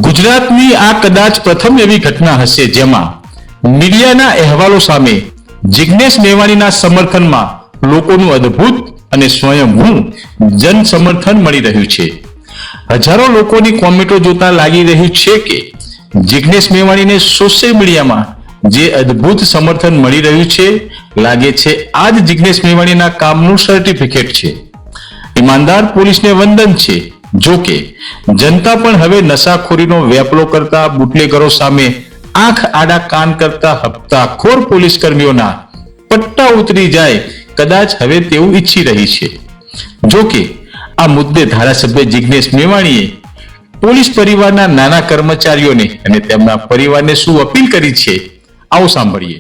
ગુજરાતની આ કદાચ પ્રથમ એવી ઘટના હશે જેમાં મીડિયાના અહેવાલો સામે જિગ્નેશ મેવાણીના સમર્થનમાં લોકોનું અદ્ભુત અને સ્વયંભૂ જન સમર્થન મળી રહ્યું છે. હજારો લોકોની કોમેન્ટો જોતા લાગી રહ્યું છે કે જિગ્નેશ મેવાણીને સોશિયલ મીડિયામાં જે અદ્ભુત સમર્થન મળી રહ્યું છે, લાગે છે આ જ જિગ્નેશ મેવાણીના કામનું સર્ટિફિકેટ છે. ઈમાનદાર પોલીસને વંદન છે. જો કે જનતા પણ હવે નશાખોરીનો વેપલો કરતા બુટલેગરો સામે આંખ આડા કાન કરતા હપ્તાખોર પોલીસ કર્મીઓના પટ્ટા ઉતરી જાય કદાચ હવે તેવું ઈચ્છી રહી છે. જો કે આ મુદ્દે ધારાસભ્ય જિગ્નેશ મેવાણીએ પોલીસ પરિવારના નાના કર્મચારીઓને અને તેમના પરિવારને શું અપીલ કરી છે, આવો સાંભળીએ.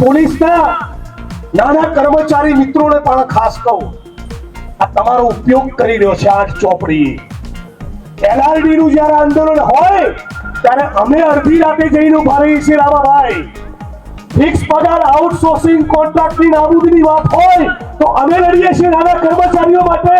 પોલીસના નાના કર્મચારી મિત્રોને પણ ખાસ કહું, આ તમારો ઉપયોગ કરી રહ્યો છે 8 ચોપડી. LRD નું જયારે આંદોલન હોય ત્યારે અમે અડધી રાતે જઈને ઉભા રહીએ છીએ રામાભાઈ. ફિક્સ પગાર આઉટસોર્સિંગ કોન્ટ્રાક્ટની નાબૂદીની વાત હોય તો અમે લડીએ છીએ નાના કર્મચારીઓ માટે.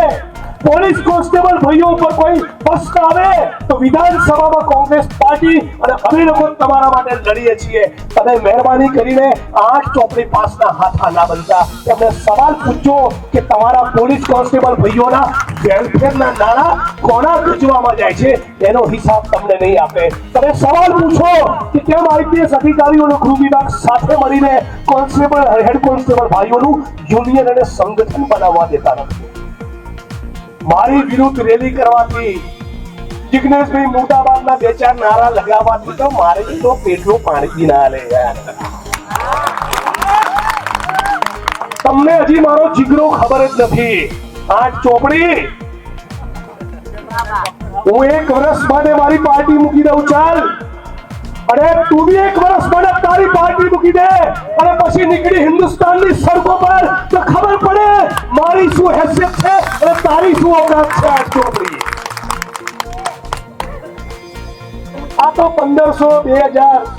પોલીસ કોન્સ્ટેબલ ભાઈઓ ઉપર કોઈ પ્રશ્ન આવે તો વિધાનસભામાં કોંગ્રેસ પાર્ટી અને અમે લોકો તમારા માટે લડીએ છીએ. તમે મહેરબાની કરીને 8 ચોપડી પાસના હાથા ના બનતા. તમે સવાલ પૂછો કે તમારા પોલીસ કોન્સ્ટેબલ ભાઈઓના વેલફેરના નાણાં કોના ગજવામાં જાય છે, એનો હિસાબ તમને નહીં આપે. તમે સવાલ પૂછો કે કેમ આઈપીએસ અધિકારીઓનો ગૃહ વિભાગ સાથે મળીને કોન્સ્ટેબલ હેડ કોન્સ્ટેબલ ભાઈઓનું યુનિયન અને સંગઠન બનાવવા દેતા નથી. મારી વિરુદ્ધ રેલી કરવાથી, જિગ્નેશભાઈ મુર્દાબાદના 2-4 નારા લગાવવાથી તો મારે તો પેટનું પાણી ના લે યાર. તમને હજી મારો જીગરો ખબર જ નથી. 8 ચોપડી હું 1 વર્ષ માટે મારી પાર્ટી મૂકી દઉં, ચાલ. અને તું બી 1 વર્ષ માટે તારી પાર્ટી મૂકી દે અને પછી નીકળી હિન્દુસ્તાનની સડકો પર તો ખબર પડે મારી શું હેસિયત છે અને તારી શું ઓકાત છે. 8 ચોપડી આ તો 1500-2000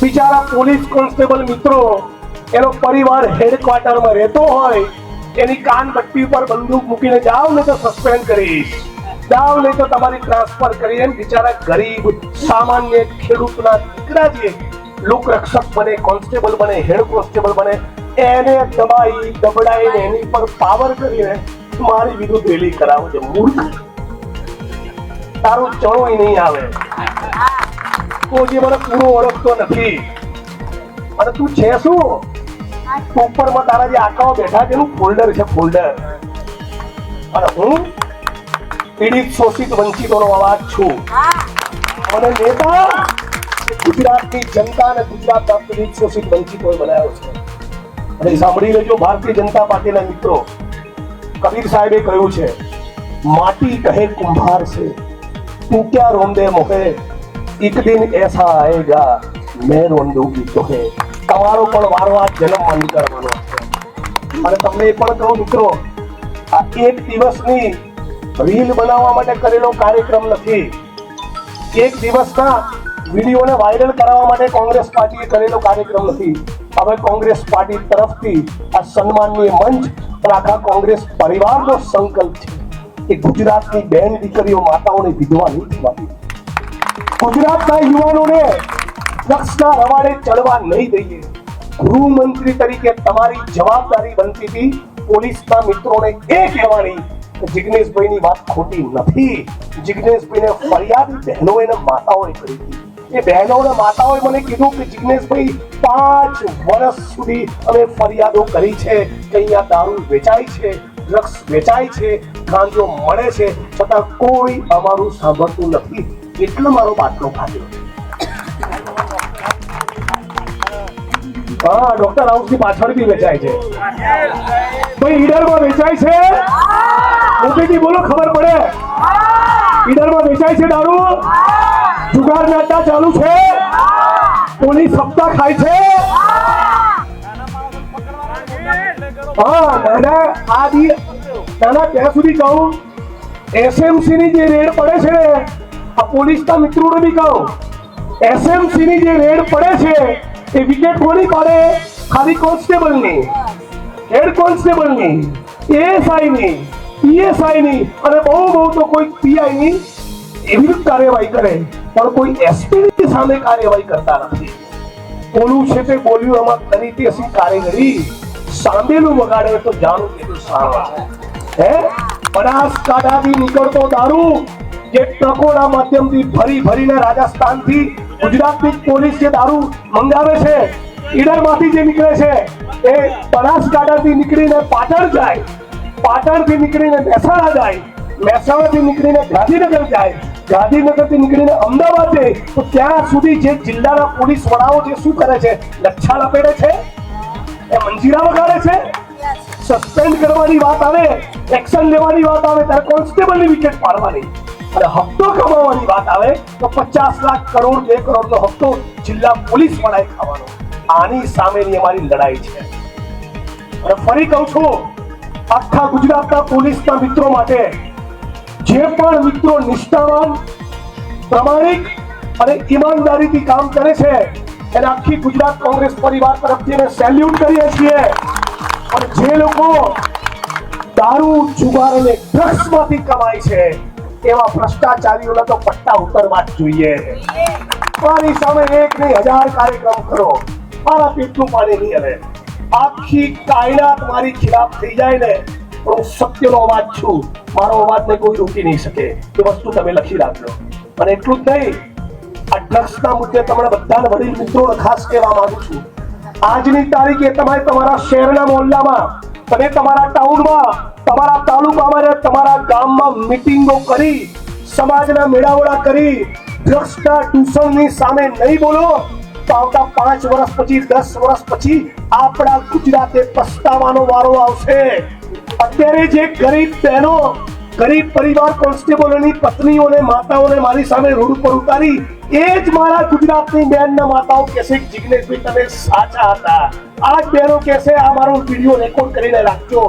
બિચારા પોલીસ કોન્સ્ટેબલ મિત્રો, એનો પરિવાર હેડક્વાર્ટરમાં રહેતો હોય, એની કાન પટ્ટી ઉપર બંદૂક મૂકીને જાવ ને તો સસ્પેન્ડ કરીશ, જાવ નહીં તો તમારી ટ્રાન્સફર કરી. એમ બિચારા ગરીબ સામાન્ય ખેડૂતના દીકરા જે લોકરક્ષક બને, કોન્સ્ટેબલ બને, હેડ કોન્સ્ટેબલ બને, એને દબાઈ દબડાઈને એની પર પાવર કરીને મારી વિરુદ્ધ રેલી કરાવો છે. મૂર્ખ, તારું ચણોય નહીં આવે. તું જે મને પૂરો ઓળખતો નથી અને તું છે શું? ઉપરમાં તારા જે આકાઓ બેઠા છે એનું ફોલ્ડર છે, ફોલ્ડર. અને હું પીડિત શોષિત વંચિતોનો અવાજ છું. મને નેતા ગુજરાતની જનતા અને ગુજરાતના પીડિત શોષિત વંચિતોએ બનાવ્યો છે. અને સાંભળી લેજો ભારતીય જનતા પાર્ટીના મિત્રો, કબીર સાહેબે કહ્યું છે, માટી કહે કુંભાર છે, તું ક્યાં રોંદે મોહે, એક દિન એસા આએગા મેં રોંદુગી તોહે. તમારો પણ વારો આ જન્મમાં નીકળવાનો છે. અને તમને એ પણ કહું મિત્રો, આ 1 દિવસની રીલ બનાવવા માટે કરેલો કાર્યક્રમ નથી. 1 દિવસના વિડીયોને વાયરલ કરાવવા માટે કોંગ્રેસ પાર્ટીએ કરેલો કાર્યક્રમ નથી. હવે કોંગ્રેસ પાર્ટી તરફથી આ સન્માનનીય મંચ અને આખા કોંગ્રેસ પરિવારનો સંકલ્પ છે કે ગુજરાતની બેન દીકરીઓ માતાઓને વિધવા નહીં થવાથી, ગુજરાતના યુવાનોને ડ્રગ્સના રવાડે ચડવા નહીં દઈએ. ગૃહમંત્રી તરીકે તમારી જવાબદારી બનતી હતી પોલીસના મિત્રોને એ કહેવાની કે જિગ્નેશભાઈની વાત ખોટી નથી. જિગ્નેશભાઈને ફરિયાદ બહેનોએ અને માતાઓએ કરી હતી. એ બહેનો અને માતાઓએ મને કીધું કે જિગ્નેશભાઈ 5 વર્ષ સુધી અમે ફરિયાદો કરી છે કે અહીંયા દારૂ વેચાય છે, ડ્રગ્સ વેચાય છે, ગાંજો મળે છે, છતાં કોઈ અમારું સાંભળતું નથી. એટલો મારો બાટલો ખાધો. હા, ડોક્ટર હાઉસની પાછળ બી વેચાય છે. ભાઈ ઈડરમાં વેચાય છે, મોટેથી બોલો ખબર પડે. ઈડરમાં વેચાય છે દારૂ, જુગાર નાટા ચાલુ છે, પોલીસ સપ્તાહ ખાય છે. હા, નાના ત્યાં સુધી કહું, એસએમસી ની જે રેડ પડે છે, આ પોલીસના મિત્રોને બી કહું, એસએમસી ની જે રેડ પડે છે એ વિકેટ કોની પાડે? ખાલી કોન્સ્ટેબલની, હેડ કોન્સ્ટેબલની, એએસઆઈની, પીએસઆઈ ની અને બહુ તો કોઈ પીઆઈ ની એવી કાર્યવાહી કરે, પણ કોઈ એસપી ની સામે કાર્યવાહી કરતા નથી. બોલું છે તે બોલ્યું આમાં કરી તે અસી કારીગરી, સાંભેલું વગાડે તો જાણું કેટલું સારું હે. બનાસકાંઠાથી નીકળતો દારૂ જે ટ્રકોના માધ્યમથી ભરીને રાજસ્થાનથી ગુજરાતની પોલીસ જે દારૂ મંગાવે છે, ઈડરમાંથી જે નીકળે છે એ બનાસકાંઠાથી નીકળીને પાટણ જાય, પાટણથી નીકળીને મહેસાણા જાય, મહેસાણાથી નીકળીને ગાંધીનગર જાય, ગાંધીનગરથી નીકળીને અમદાવાદ જાય, તો ત્યાં સુધી જે જિલ્લાના પોલીસ વડાઓ જે શું કરે છે, લચ્છા લપેટે છે, એ મંજીરા વગાડે છે. સસ્પેન્ડ કરવાની વાત આવે, એક્શન લેવાની વાત આવે ત્યારે કોન્સ્ટેબલની વિકેટ પાડવાની, અને હપ્તો કમાવાની વાત આવે તો 50 લાખ કરોડ 2 કરોડનો હપ્તો જિલ્લા પોલીસ વડાએ ખાવાનો. આની સામેની અમારી લડાઈ છે. અને ફરી કહું છું, આખા ગુજરાતના પોલીસના મિત્રો માટે, જે પણ મિત્રો નિષ્ઠાવાન, પ્રામાણિક અને ઈમાનદારીથી કામ કરે છે, એને આખી ગુજરાત કોંગ્રેસ પરિવાર તરફથી અમે સેલ્યુટ કરીએ છીએ. અને જે લોકો દારૂ, જુગાર અને ડ્રગ્સમાંથી કમાય છે, એવા ભ્રષ્ટાચારીઓના તો પટ્ટા ઉતરવા જ જોઈએ. મારી સામે 1 નહીં 1000 કાર્યક્રમ કરો, મારા પેટનું પાણી નહીં હલે. આખી કાયનાત મારી ખિલાફ થઈ જાય ને, હું સત્યનો અવાજ છું, મારો અવાજને કોઈ રોકી નહીં શકે. એ વસ્તુ તમે લખી રાખજો. અને એટલું જ નહીં, આ ડ્રગ્સના મુદ્દે તમને બધાને વડીલ મિત્રોને ખાસ કહેવા માંગુ છું, આજની તારીખે તમારે તમારા શહેરના મોહલ્લામાં, તમે તમારા ટાઉનમાં, તમારા તાલુકામાં, તમારા ગામમાં મીટિંગો કરી, સમાજના મેળાવડા કરી, ડ્રગ્સના દૂષણની સામે નહીં બોલો તો આવતા 5 વર્ષ પછી, 10 વર્ષ પછી આપણા ગુજરાતે પસ્તાવાનો વારો આવશે. અત્યારે જે ગરીબ બહેનો, ગરીબ પરિવાર કોન્સ્ટેબલોની પત્નીઓને, માતાઓને મારી સામે રોડ ઉપર ઉતારી, એ જ મારા ગુજરાતની બહેનના માતાઓ કહેશે કે જિગ્નેશભાઈ તમે સાચા હતા. આ જ બહેનો કહેશે આ મારો વિડીયો રેકોર્ડ કરીને રાખજો.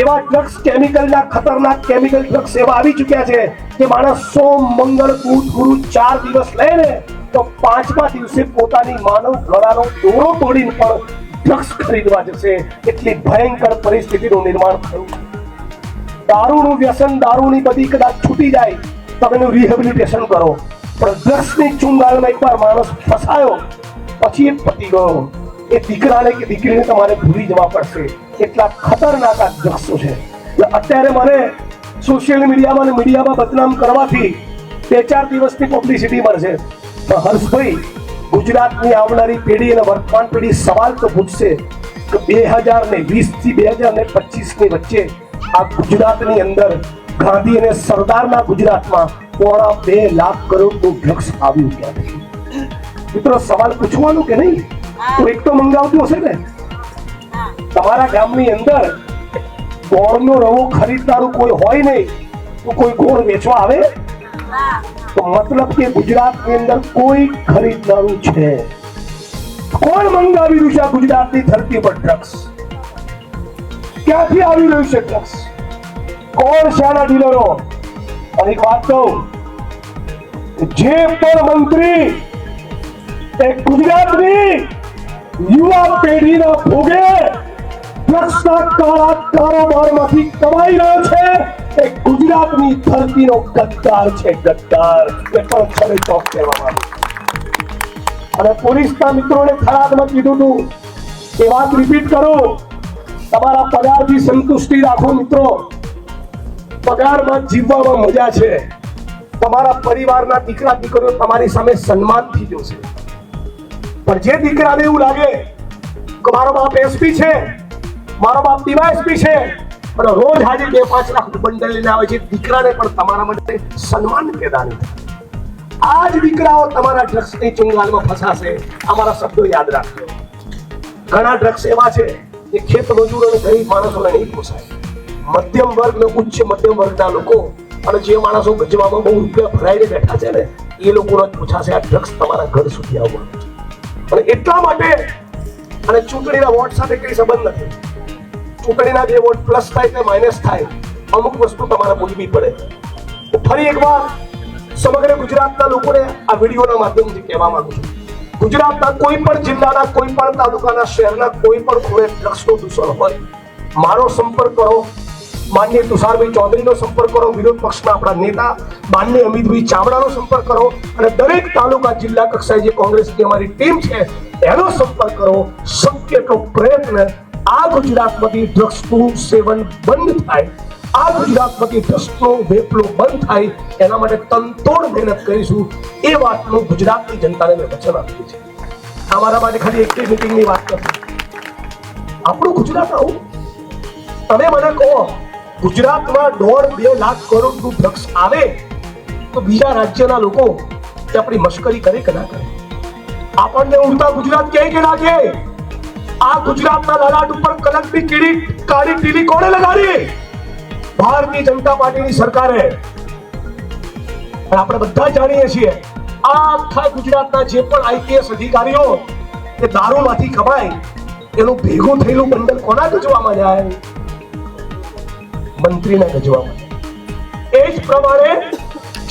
એવા ડ્રગ્સ, કેમિકલના ખતરનાક કેમિકલ ડ્રગ્સ એવા આવી ચૂક્યા છે કે માણસ સોમ, મંગળ, બુધ, ગુરુ 4 દિવસ લે ને તો 5મા દિવસે પોતાની માનવ ગળાનો દોરો તોડીને પણ ડ્રગ્સ ખરીદવા જશે. એટલી ભયંકર પરિસ્થિતિનું નિર્માણ થયું. દારૂનું વ્યસન, દારૂની બધી કદાચ છૂટી જાય તમે એનું રિહેબિલિટેશન કરો, પણ ડ્રગ્સની ચુંગાલમાં એકવાર માણસ ફસાયો પછી એ પતી ગયો. એ દીકરાને કે દીકરીને તમારે ભૂલી જવા પડશે. એટલા ખતરનાક આ ડ્રગ્સો છે. અત્યારે મને સોશિયલ મીડિયામાં અને મીડિયામાં બદનામ કરવાથી 2-4 દિવસની પબ્લિસિટી મળશે, પણ હર્ષભાઈ, ગુજરાતની આવનારી પેઢી અને વર્તમાન પેઢી સવાલ તો પૂછશે કે 2020 થી 2025 ની વચ્ચે આ ગુજરાતની અંદર, ગાંધી અને સરદારના ગુજરાતમાં 2.5 લાખ કરોડનું ડ્રગ્સ આવ્યું ક્યાંથી? મિત્રો, સવાલ પૂછવાનું કે નહીં? તો એક તો મંગાવતું હશે ને. તમારા ગામની અંદર ગોળનો રવો ખરીદનારું કોઈ હોય નહીં તો કોઈ ગોળ વેચવા આવે? તો મતલબ કે ગુજરાતની અંદર કોઈ ખરીદનારું છે. કોણ મંગાવી રહ્યું છે આ ગુજરાતની ધરતી પર ડ્રગ્સ? ક્યાંથી આવી રહ્યું છે ડ્રગ્સ? કોણ છે આના ડીલરો? અને એક વાત કહું, જે પણ મંત્રી એ ગુજરાતની યુવા પેઢીના ભોગે ડ્રગ્સના કાળા કારોબારમાંથી કમાઈ રહ્યો છે, એ ગુજરાતની ધરતીનો ગદ્દાર છે, ગદ્દાર. એ પણ છેલ્લે ચોક કહેવામાં આવ્યું. અને પોલીસના મિત્રોને થરાદમાં કીધું હતું, એ વાત રિપીટ કરો, તમારા પગારથી સંતુષ્ટિ રાખો મિત્રો. પગારમાં જીવવામાં મજા છે. તમારા પરિવારના દીકરા દીકરીઓ તમારી સામે સન્માનથી જોશે. પણ જે દીકરાને એવું લાગે કે મારો બાપ એસપી છે, મારો બાપ ડીવાયએસપી છે, પણ રોજ હાજે 2-5 લાખ બંડલ લઈને આવે છે, દીકરાને પણ તમારા માટે સન્માન પેદા નહીં થાય. આ જ દીકરાઓ તમારા ડ્રગ્સની ચુંગાલમાં ફસાશે. અમારા શબ્દો યાદ રાખજો. ઘણા ડ્રગ્સ એવા છે કે ખેત મજૂર અને ગરીબ માણસોને નહીં પોસાય. મધ્યમ વર્ગ, ઉચ્ચ મધ્યમ વર્ગના લોકો અને જે માણસો ગજવામાં બહુ રૂપિયા ભરાઈને બેઠા છે ને, એ લોકોને જ પૂછાશે આ ડ્રગ્સ તમારા ઘર સુધી આવવાનું. અને એટલા માટે, અને ચૂંટણીના વોટ સાથે કઈ સંબંધ નથી. ચૂંટણીના જે વોટ પ્લસ થાય કે માઇનસ થાય, અમુક વસ્તુ તમારે બોલવી પડે. ફરી એકવાર સમગ્ર ગુજરાતના લોકોને આ વિડીયોના માધ્યમથી કહેવા માંગુ છું, ગુજરાતના કોઈ પણ જિલ્લાના, કોઈ પણ તાલુકાના, શહેરના કોઈ પણ ખૂણે ડ્રગ્સનું દૂષણ હોય, મારો સંપર્ક કરો. માનનીય તુષારભાઈ ચૌધરીનો સંપર્ક કરો, વિરોધ પક્ષના આપણા નેતા માનનીય અમિતભાઈ ચાવડાનો સંપર્ક કરો અને દરેક તાલુકા જિલ્લા કક્ષાએ જે કોંગ્રેસની અમારી ટીમ છે એનો સંપર્ક કરો. શક્ય એટલો પ્રયત્ન આ ગુજરાતમાંથી ડ્રગ્સનું સેવન બંધ થાય, આ ગુજરાતમાંથી ડ્રગ્સનો વેપલો બંધ થાય એના માટે તનતોડ મહેનત કરીશું. એ વાતનું ગુજરાતની જનતાને મેં વચન આપ્યું છે. અમારા માટે ખાલી એક મિટિંગની વાત નથી. આપણું ગુજરાત આવું. તમે મને કહો ગુજરાતમાં 1.5-2 લાખ કરોડનું ડ્રગ્સ આવે તો બીજા રાજ્યના લોકો તે આપણી મશ્કરી કરે કે ના કરે? આપણને ઉડતા ગુજરાત કહે કે ના કહે? આ ગુજરાતના લલાટ ઉપર કલંકની કીડી કાળી ટીલી કોણે લગાડી? ભારતીય જનતા પાર્ટીની સરકારે. અને આપણે બધા જાણીએ છીએ આ આખા ગુજરાતના જે પણ આઈપીએસ અધિકારીઓ એ દારૂમાંથી કમાય એનું ભેગું થયેલું બંડલ કોના ગજવામાં જાય? મંત્રીના ગજવામાં. એ જ પ્રમાણે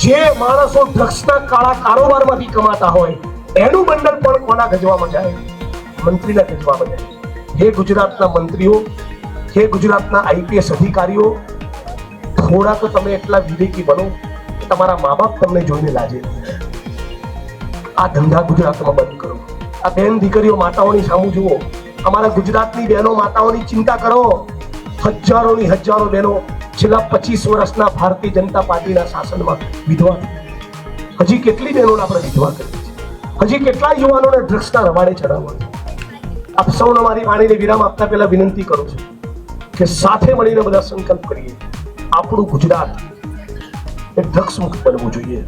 જે માણસો ડ્રગ્સના કાળા કારોબારમાંથી કમાતા હોય એનું બંડલ પણ કોના ગજવામાં જાય? મંત્રીના ગજવામાં જાય. હે ગુજરાતના મંત્રીઓ, હે ગુજરાતના આઈપીએસ અધિકારીઓ, થોડા તો તમે એટલા વિવેકી બનો કે તમારા મા બાપ તમને જોઈને લાજે. આ ધંધા ગુજરાતમાં બંધ કરો. આ બેન દીકરીઓ માતાઓની સામું જુઓ. અમારા ગુજરાતની બહેનો માતાઓની ચિંતા કરો. હજારોની હજારો બહેનો છેલ્લા 25 વર્ષના ભારતીય જનતા પાર્ટીના શાસનમાં વિધવા થઈ. હજી કેટલી બહેનોને આપણે વિધવા કરી છે? હજી કેટલા યુવાનોને ડ્રગ્સના રવાડે ચડાવવા? આપ સૌને મારી વાણીને વિરામ આપતા પહેલા વિનંતી કરું છું કે સાથે મળીને બધા સંકલ્પ કરીએ આપણું ગુજરાત એ ડ્રગ્સ મુક્ત બનવું જોઈએ.